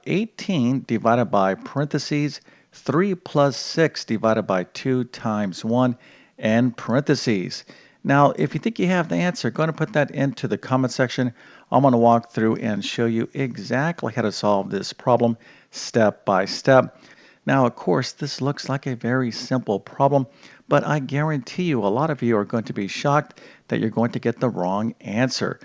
18 divided by parentheses 3 plus 6 divided by 2 times 1 and parentheses. Now, if you think you have the answer, go ahead and put that into the comment section. I'm going to walk through and show you exactly how to solve this problem step by step. Now, of course, this looks like a very simple problem, but I guarantee you a lot of you are going to be shocked that you're going to get the wrong answer.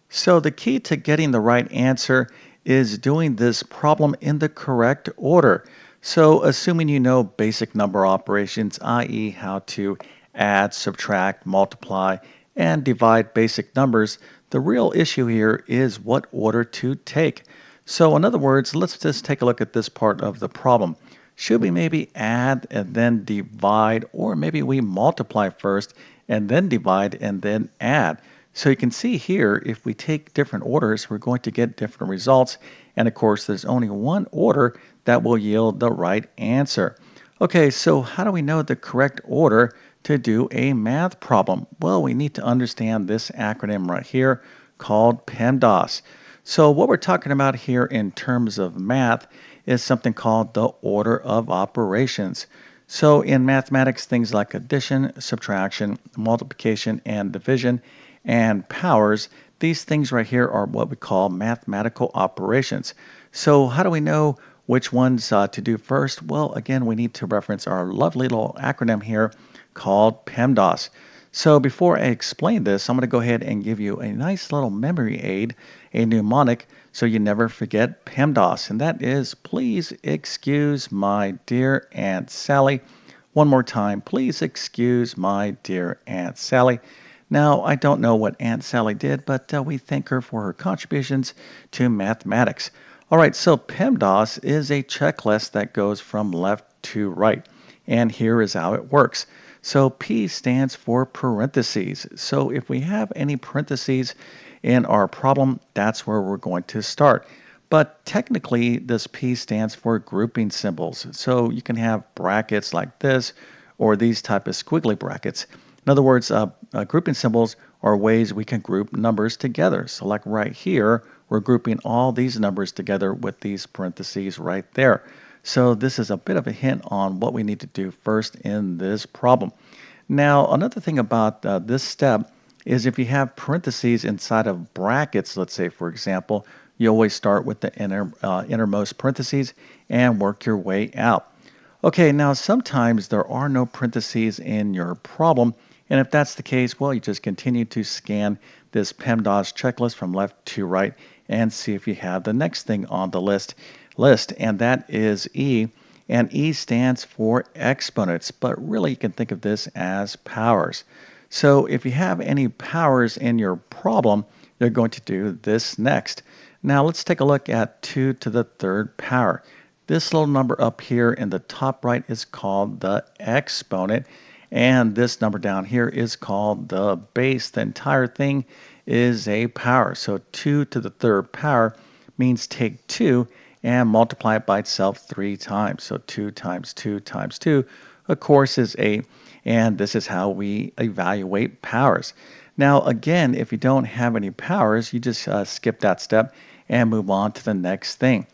So the key to getting the right answer is doing this problem in the correct order. So assuming you know basic number operations, i.e. how to add, subtract, multiply, and divide basic numbers, the real issue here is what order to take. So in other words, let's just take a look at this part of the problem. Should we maybe add and then divide, or maybe we multiply first and then divide and then add? So you can see here, if we take different orders, we're going to get different results. And of course, there's only one order that will yield the right answer. Okay, so how do we know the correct order to do a math problem? Well, we need to understand this acronym right here called PEMDAS. So what we're talking about here in terms of math is something called the order of operations. So in mathematics, things like addition, subtraction, multiplication, and division, and powers, these things right here are what we call mathematical operations. So how do we know which ones to do first? Well, again, we need to reference our lovely little acronym here called PEMDAS. So before I explain this, I'm going to go ahead and give you a nice little memory aid, a mnemonic, so you never forget PEMDAS. And that is, please excuse my dear Aunt Sally. One more time, please excuse my dear Aunt Sally. Now, I don't know what Aunt Sally did, but we thank her for her contributions to mathematics. All right, so PEMDAS is a checklist that goes from left to right. And here is how it works. So P stands for parentheses. So if we have any parentheses in our problem, that's where we're going to start. But technically, this P stands for grouping symbols. So you can have brackets like this or these type of squiggly brackets. In other words, grouping symbols are ways we can group numbers together. So like right here, we're grouping all these numbers together with these parentheses right there. So this is a bit of a hint on what we need to do first in this problem. Now, another thing about this step is if you have parentheses inside of brackets, let's say, for example, you always start with the innermost parentheses and work your way out. Okay, now sometimes there are no parentheses in your problem, and if that's the case, well, you just continue to scan this PEMDAS checklist from left to right and see if you have the next thing on the list, and that is E, and E stands for exponents, but really you can think of this as powers. So if you have any powers in your problem, you're going to do this next. Now let's take a look at 2 to the third power. This little number up here in the top right is called the exponent, and this number down here is called the base. The entire thing is a power. So 2 to the third power means take 2 and multiply it by itself 3 times. So 2 times 2 times 2, of course, is 8. And this is how we evaluate powers. Now, again, if you don't have any powers, you just skip that step and move on to the next thing.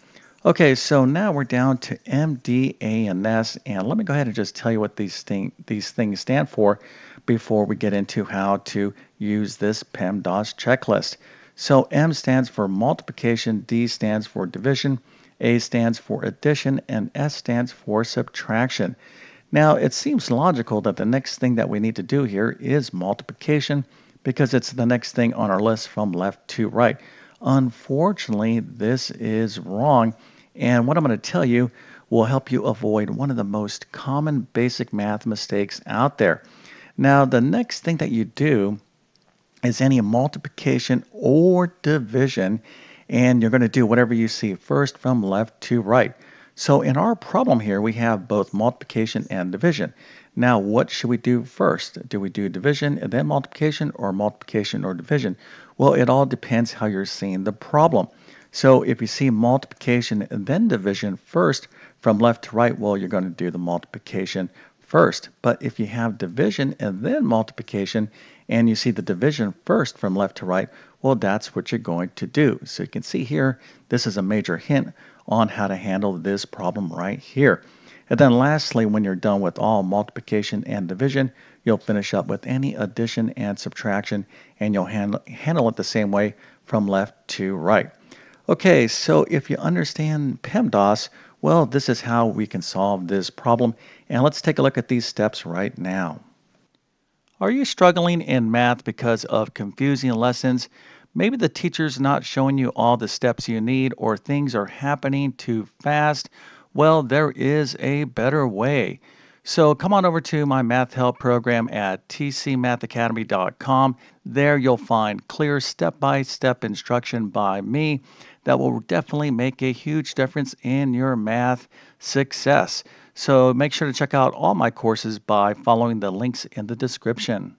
Okay, so now we're down to M, D, A, and S, and let me go ahead and just tell you what these things stand for before we get into how to use this PEMDAS checklist. So M stands for multiplication, D stands for division, A stands for addition, and S stands for subtraction. Now, it seems logical that the next thing that we need to do here is multiplication because it's the next thing on our list from left to right. Unfortunately, this is wrong, and what I'm going to tell you will help you avoid one of the most common basic math mistakes out there. Now, the next thing that you do is any multiplication or division, and you're going to do whatever you see first from left to right. So in our problem here, we have both multiplication and division. Now, what should we do first? Do we do division and then multiplication or division? Well, it all depends how you're seeing the problem. So if you see multiplication and then division first from left to right, well, you're going to do the multiplication first. But if you have division and then multiplication and you see the division first from left to right, well, that's what you're going to do. So you can see here, this is a major hint on how to handle this problem right here. And then lastly, when you're done with all multiplication and division, you'll finish up with any addition and subtraction, and you'll handle it the same way from left to right. Okay, so if you understand PEMDAS, well, this is how we can solve this problem. And let's take a look at these steps right now. Are you struggling in math because of confusing lessons? Maybe the teacher's not showing you all the steps you need, or things are happening too fast. Well, there is a better way. So come on over to my math help program at tcmathacademy.com. There you'll find clear step by step instruction by me that will definitely make a huge difference in your math success. So make sure to check out all my courses by following the links in the description.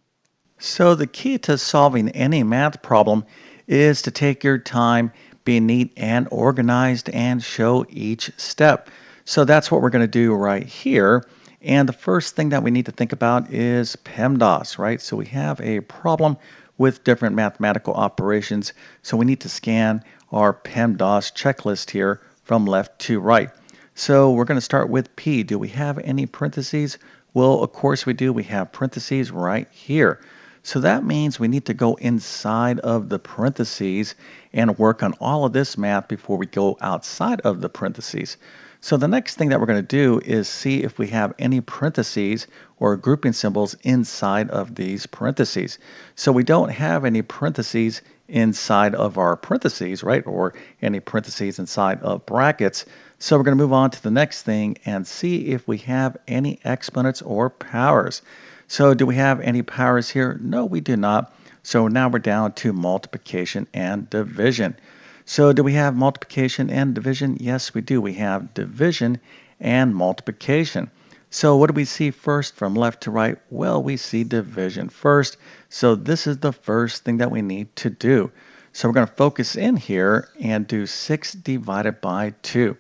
So, the key to solving any math problem is to take your time, be neat and organized, and show each step. So, that's what we're going to do right here. And the first thing that we need to think about is PEMDAS, right? So, we have a problem with different mathematical operations. So, we need to scan our PEMDAS checklist here from left to right. So, we're going to start with P. Do we have any parentheses? Well, of course we do. We have parentheses right here. So that means we need to go inside of the parentheses and work on all of this math before we go outside of the parentheses. So the next thing that we're going to do is see if we have any parentheses or grouping symbols inside of these parentheses. So we don't have any parentheses inside of our parentheses, right? Or any parentheses inside of brackets. So we're going to move on to the next thing and see if we have any exponents or powers. So do we have any powers here? No, we do not. So now we're down to multiplication and division. So do we have multiplication and division? Yes, we do. We have division and multiplication. So what do we see first from left to right? Well, we see division first. So this is the first thing that we need to do. So we're going to focus in here and do 6 divided by 2.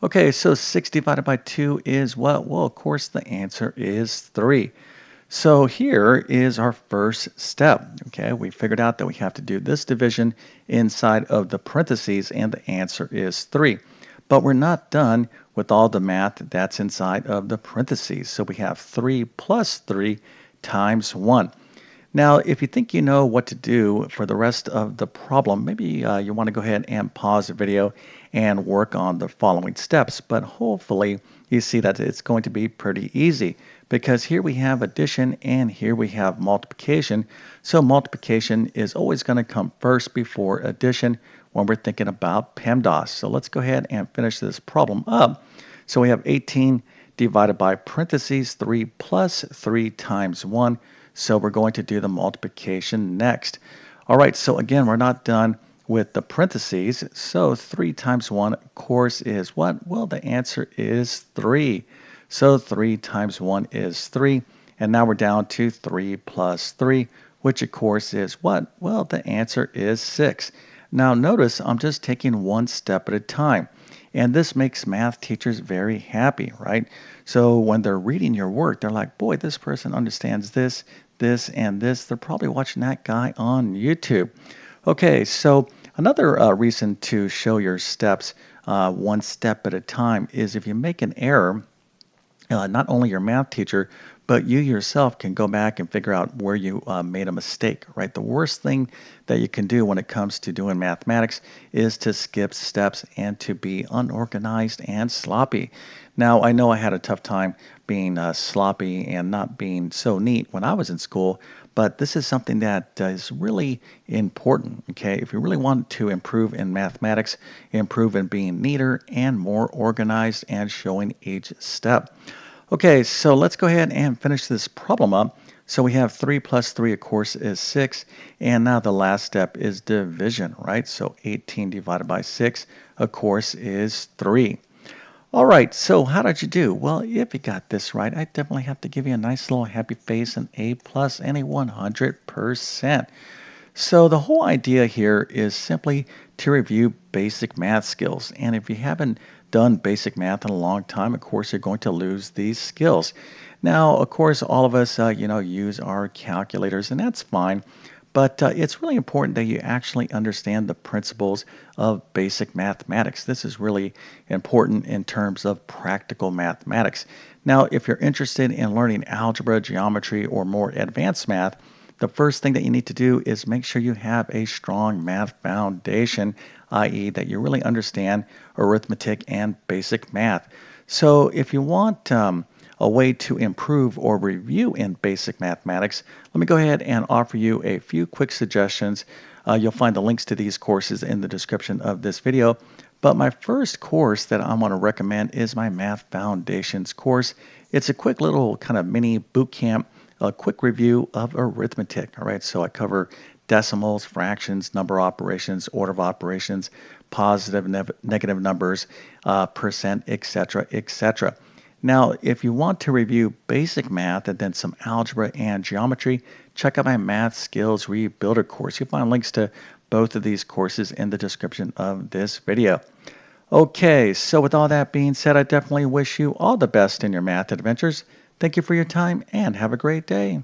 Okay, so 6 divided by 2 is what? Well, of course, the answer is 3. So here is our first step. Okay, we figured out that we have to do this division inside of the parentheses, and the answer is 3. But we're not done with all the math that's inside of the parentheses. So we have 3 plus 3 times 1. Now, if you think you know what to do for the rest of the problem, maybe you want to go ahead and pause the video and work on the following steps. But hopefully you see that it's going to be pretty easy because here we have addition and here we have multiplication. So multiplication is always going to come first before addition when we're thinking about PEMDAS. So let's go ahead and finish this problem up. So we have 18 divided by parentheses 3 plus 3 times 1. So we're going to do the multiplication next. All right, so again, we're not done with the parentheses. So 3 times 1, of course, is what? Well, the answer is 3. So 3 times 1 is 3. And now we're down to 3 plus 3, which of course is what? Well, the answer is 6. Now notice I'm just taking one step at a time. And this makes math teachers very happy, right? So when they're reading your work, they're like, boy, this person understands this, this, and this. They're probably watching that guy on YouTube. Okay, so another reason to show your steps one step at a time is if you make an error, not only your math teacher, but you yourself can go back and figure out where you made a mistake, right? The worst thing that you can do when it comes to doing mathematics is to skip steps and to be unorganized and sloppy. Now, I know I had a tough time being sloppy and not being so neat when I was in school, but this is something that is really important, okay? If you really want to improve in mathematics, improve in being neater and more organized and showing each step. Okay, so let's go ahead and finish this problem up. So we have 3 plus 3, of course, is 6. And now the last step is division, right? So 18 divided by 6, of course, is 3. All right, so how did you do? Well, if you got this right, I definitely have to give you a nice little happy face, an A plus, and a 100%. So the whole idea here is simply to review basic math skills. And if you haven't done basic math in a long time, of course, you're going to lose these skills. Now, of course, all of us, use our calculators, and that's fine. But it's really important that you actually understand the principles of basic mathematics. This is really important in terms of practical mathematics. Now, if you're interested in learning algebra, geometry, or more advanced math, the first thing that you need to do is make sure you have a strong math foundation, i.e., that you really understand arithmetic and basic math. So, if you want a way to improve or review in basic mathematics, let me go ahead and offer you a few quick suggestions. You'll find the links to these courses in the description of this video. But my first course that I want to recommend is my Math Foundations course. It's a quick little kind of mini boot camp, a quick review of arithmetic. All right, so I cover decimals, fractions, number operations, order of operations, positive, negative numbers, percent, etc., etc. Now, if you want to review basic math and then some algebra and geometry, check out my Math Skills Rebuilder course. You'll find links to both of these courses in the description of this video. Okay, so with all that being said, I definitely wish you all the best in your math adventures. Thank you for your time and have a great day.